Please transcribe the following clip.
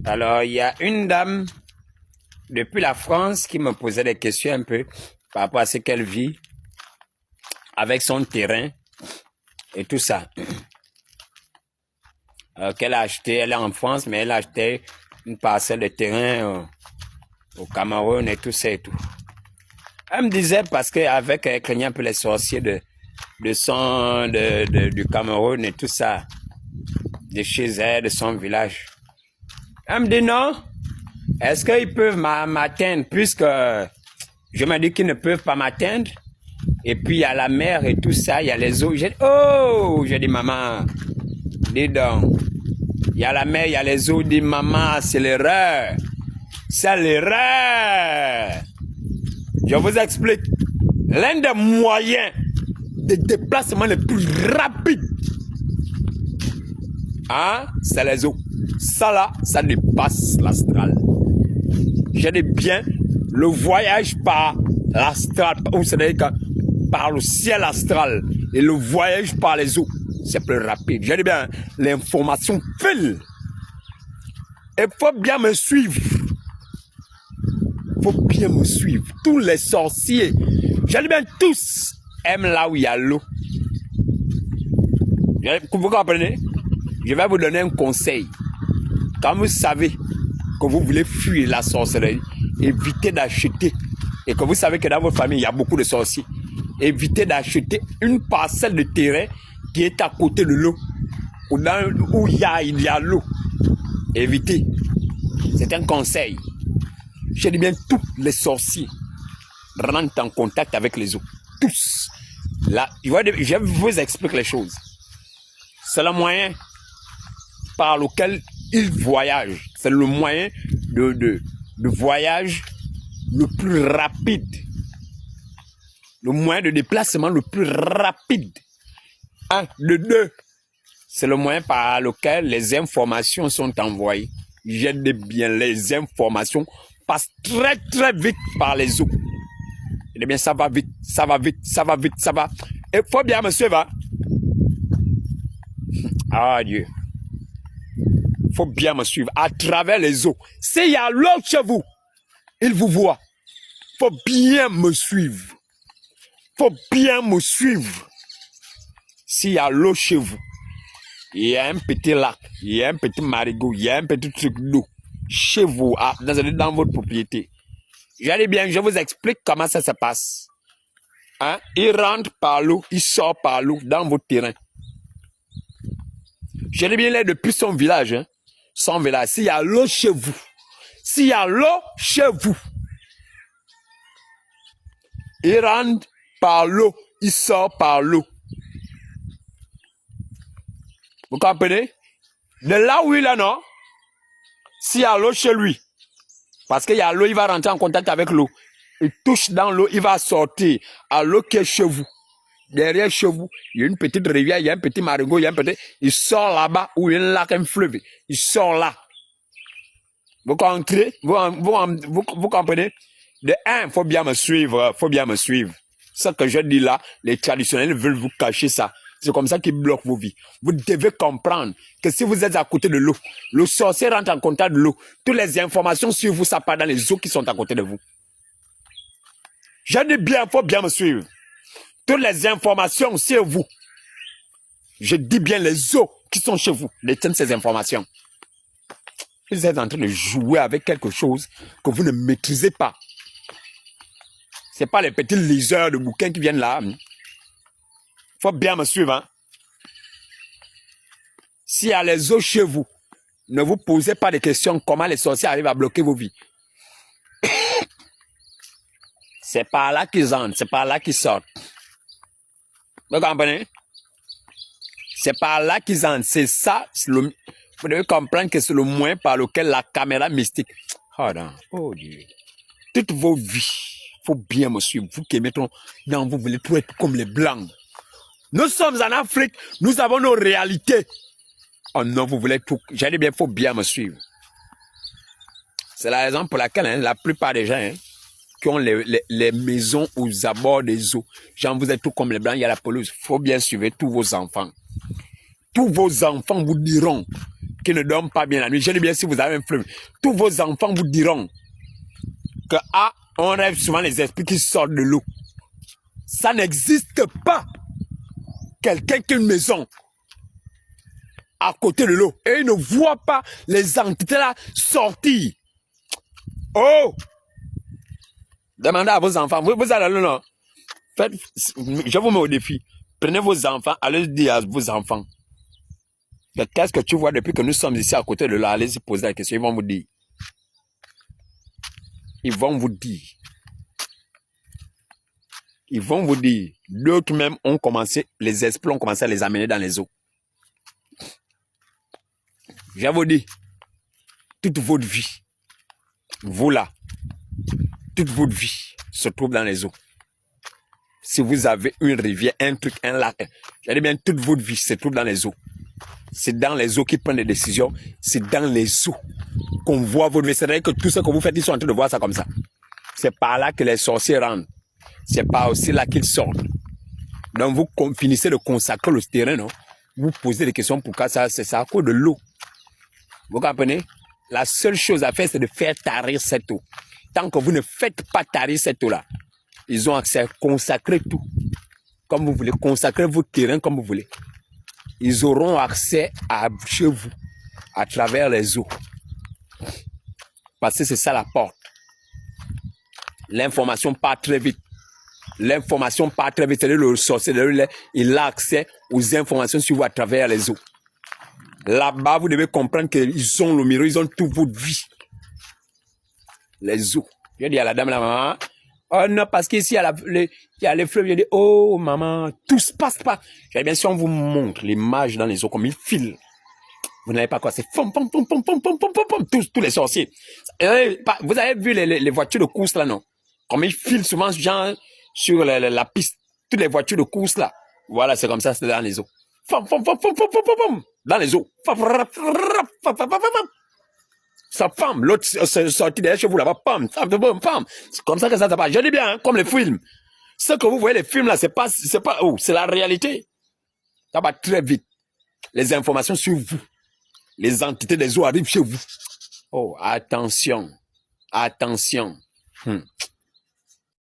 Alors, il y a une dame depuis la France qui me posait des questions un peu par rapport à ce qu'elle vit avec son terrain et tout ça. Qu'elle a acheté, elle est en France, mais elle a acheté une parcelle de terrain au Cameroun et tout ça et tout. Elle me disait parce qu'avec elle craignait un peu les sorciers du Cameroun et tout ça, de chez elle, de son village. Elle me dit non, est-ce qu'ils peuvent m'atteindre puisque je me dis qu'ils ne peuvent pas m'atteindre. Et puis il y a la mer et tout ça, il y a les eaux. J'ai dit, oh, j'ai dit maman, dis donc, il y a la mer, il y a les eaux, dit maman, c'est l'erreur. C'est l'erreur. Je vous explique. L'un des moyens de déplacement les plus rapides, hein, c'est les eaux. Ça là, ça dépasse l'astral. Je dis bien, le voyage par l'astral, c'est-à-dire par le ciel astral, et le voyage par les eaux, c'est plus rapide. Je dis bien, l'information file. Il faut bien me suivre. Il faut bien me suivre. Tous les sorciers, je dis bien tous, aiment là où il y a l'eau. Vous comprenez? Je vais vous donner un conseil. Quand vous savez que vous voulez fuir la sorcellerie, évitez d'acheter, et que vous savez que dans votre famille, il y a beaucoup de sorciers, évitez d'acheter une parcelle de terrain qui est à côté de l'eau, où il y a l'eau. Évitez. C'est un conseil. Je dis bien, tous les sorciers rentrent en contact avec les eaux. Tous. Là, je vous explique les choses. C'est le moyen par lequel ils voyagent. C'est le moyen de voyage le plus rapide. Le moyen de déplacement le plus rapide. Un, de deux. C'est le moyen par lequel les informations sont envoyées. J'aime bien, les informations passent très très vite par les eaux. Eh bien, ça va vite, ça va vite, ça va vite, ça va. Il faut bien me suivre. Ah Dieu. Il faut bien me suivre à travers les eaux. S'il y a l'eau chez vous, il vous voit. Il faut bien me suivre. Il faut bien me suivre. S'il y a l'eau chez vous, il y a un petit lac, il y a un petit marigot, il y a un petit truc d'eau chez vous, dans votre propriété. J'allais bien, je vous explique comment ça se passe. Hein? Il rentre par l'eau, il sort par l'eau dans votre terrain. J'allais bien là depuis son village. Hein? Son village. S'il y a l'eau chez vous, s'il y a l'eau chez vous, il rentre par l'eau, il sort par l'eau. Vous comprenez? De là où il est, non? S'il y a l'eau chez lui, parce qu'il y a l'eau, il va rentrer en contact avec l'eau. Il touche dans l'eau, il va sortir à l'eau qui est chez vous. Derrière chez vous, il y a une petite rivière, il y a un petit marigot, il y a un petit... Il sort là-bas où il y a un lac, un fleuve. Il sort là. Vous comprenez? Vous comprenez? De un, il faut bien me suivre. Il faut bien me suivre. Ce que je dis là, les traditionnels veulent vous cacher ça. C'est comme ça qu'ils bloquent vos vies. Vous devez comprendre que si vous êtes à côté de l'eau, le sorcier rentre en contact de l'eau. Toutes les informations sur vous, ça part dans les eaux qui sont à côté de vous. Je dis bien, il faut bien me suivre. Toutes les informations sur vous. Je dis bien les eaux qui sont chez vous. Détiennent ces informations. Vous êtes en train de jouer avec quelque chose que vous ne maîtrisez pas. Ce n'est pas les petits liseurs de bouquins qui viennent là. Il faut bien me suivre. Hein? S'il y a les eaux chez vous, ne vous posez pas de questions comment les sorciers arrivent à bloquer vos vies. C'est par là qu'ils entrent, c'est par là qu'ils sortent. Vous comprenez? C'est par là qu'ils entrent. C'est ça. Vous devez comprendre que c'est le moyen par lequel la caméra mystique. Oh Dieu. Toutes vos vies, il faut bien me suivre. Vous qui mettons dans vous voulez tout être comme les blancs. Nous sommes en Afrique, nous avons nos réalités. Oh non, vous voulez tout. J'allais bien, il faut bien me suivre. C'est la raison pour laquelle la plupart des gens qui ont les maisons aux abords des eaux, genre vous êtes tout comme les blancs, il y a la pelouse. Il faut bien suivre tous vos enfants. Tous vos enfants vous diront qui ne dorment pas bien la nuit, je dis bien si vous avez un fleuve, tous vos enfants vous diront que on rêve souvent les esprits qui sortent de l'eau. Ça n'existe pas. Quelqu'un qui a une maison à côté de l'eau et il ne voit pas les entités là sortir. Oh! Demandez à vos enfants, vous allez là. Faites, je vous mets au défi. Prenez vos enfants, allez dire à vos enfants. Qu'est-ce que tu vois depuis que nous sommes ici à côté de là? Allez-y poser la question, ils vont vous dire. Ils vont vous dire. Ils vont vous dire. D'autres même ont commencé, les esprits ont commencé à les amener dans les eaux. Je vous dis, toute votre vie, vous là, toute votre vie se trouve dans les eaux. Si vous avez une rivière, un truc, un lac, je dis bien toute votre vie se trouve dans les eaux. C'est dans les eaux qu'ils prennent des décisions. C'est dans les eaux qu'on voit votre vie. C'est-à-dire que tout ce que vous faites, ils sont en train de voir ça comme ça. C'est par là que les sorciers rentrent. C'est par aussi là qu'ils sortent. Donc vous finissez de consacrer le terrain, non? Vous posez des questions pourquoi ça, c'est ça à cause de l'eau. Vous comprenez? La seule chose à faire, c'est de faire tarir cette eau. Tant que vous ne faites pas tarir cette eau-là, ils ont accès à consacrer tout. Comme vous voulez, consacrer votre terrain comme vous voulez. Ils auront accès à chez vous, à travers les eaux. Parce que c'est ça la porte. L'information part très vite. L'information part très vite. C'est-à-dire le sorcier, il a accès aux informations sur vous à travers les eaux. Là-bas, vous devez comprendre qu'ils ont le miroir, ils ont toute votre vie. Les eaux. Je dis à la dame, la maman, oh non, parce qu'ici, il y a les fleuves. Je dis, oh maman, tout se passe pas. Je dis, bien sûr, on vous montre les mages dans les eaux comme ils filent. Vous n'avez pas quoi, c'est tous les sorciers. Vous avez vu les voitures de course là, non? Comme ils filent souvent genre, sur la piste. Toutes les voitures de course là. Voilà, c'est comme ça, c'est dans les eaux. Dans les eaux. Ça femme, l'autre sorti derrière chez vous là-bas, pam. C'est comme ça que ça se passe. Je dis bien, hein, comme les films. Ce que vous voyez, les films là, c'est pas, c'est la réalité. Ça va très vite. Les informations sur vous. Les entités des eaux arrivent chez vous. Oh, attention. Attention.